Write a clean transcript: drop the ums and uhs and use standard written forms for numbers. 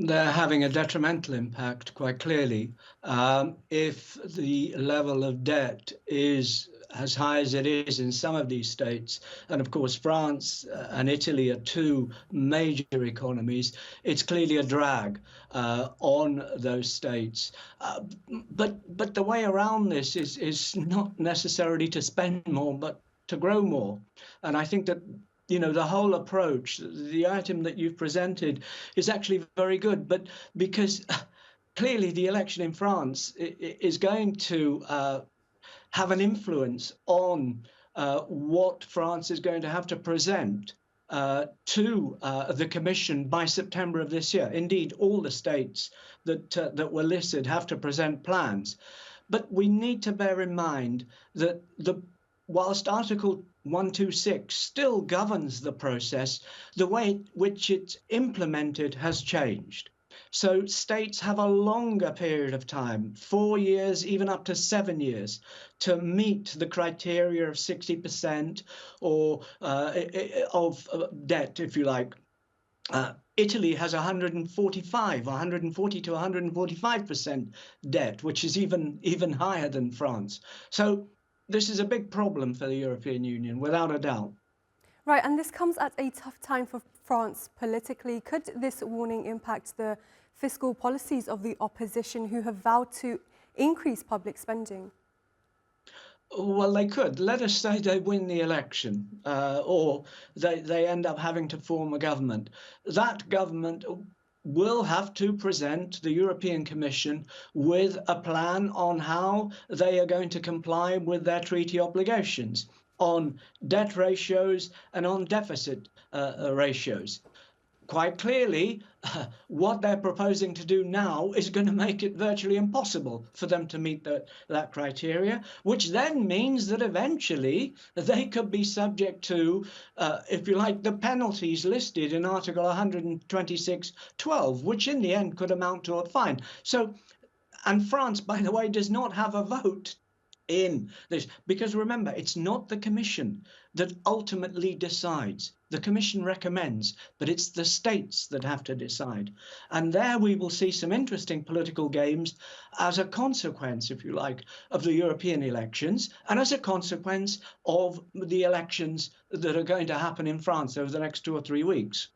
They're having a detrimental impact, quite clearly. If the level of debt is as high as it is in some of these states, and of course France and Italy are two major economies, it's clearly a drag on those states. But the way around this is not necessarily to spend more, but to grow more. And I think that the whole approach, the item that you've presented, is actually very good. But because clearly the election in France is going to have an influence on what France is going to have to present to the Commission by September of this year. Indeed, all the states that were listed have to present plans. But we need to bear in mind that whilst Article 126 still governs the process, the way in which it's implemented has changed. So states have a longer period of time, 4 years, even up to 7 years, to meet the criteria of 60% or of debt, if you like. Italy has 140 to 145% debt, which is even higher than France. So this is a big problem for the European Union, without a doubt. Right, and this comes at a tough time for France politically. Could this warning impact the fiscal policies of the opposition, who have vowed to increase public spending? Well, they could. Let us say they win the election, or they end up having to form a government. That government will have to present the European Commission with a plan on how they are going to comply with their treaty obligations on debt ratios and on deficit ratios. Quite clearly, what they're proposing to do now is going to make it virtually impossible for them to meet that criteria, which then means that eventually they could be subject to, if you like, the penalties listed in Article 126.12, which in the end could amount to a fine. So, and France, by the way, does not have a vote in this, because remember, it's not the Commission that ultimately decides. The Commission recommends, but it's the states that have to decide. And there we will see some interesting political games as a consequence, if you like, of the European elections, and as a consequence of the elections that are going to happen in France over the next 2 or 3 weeks.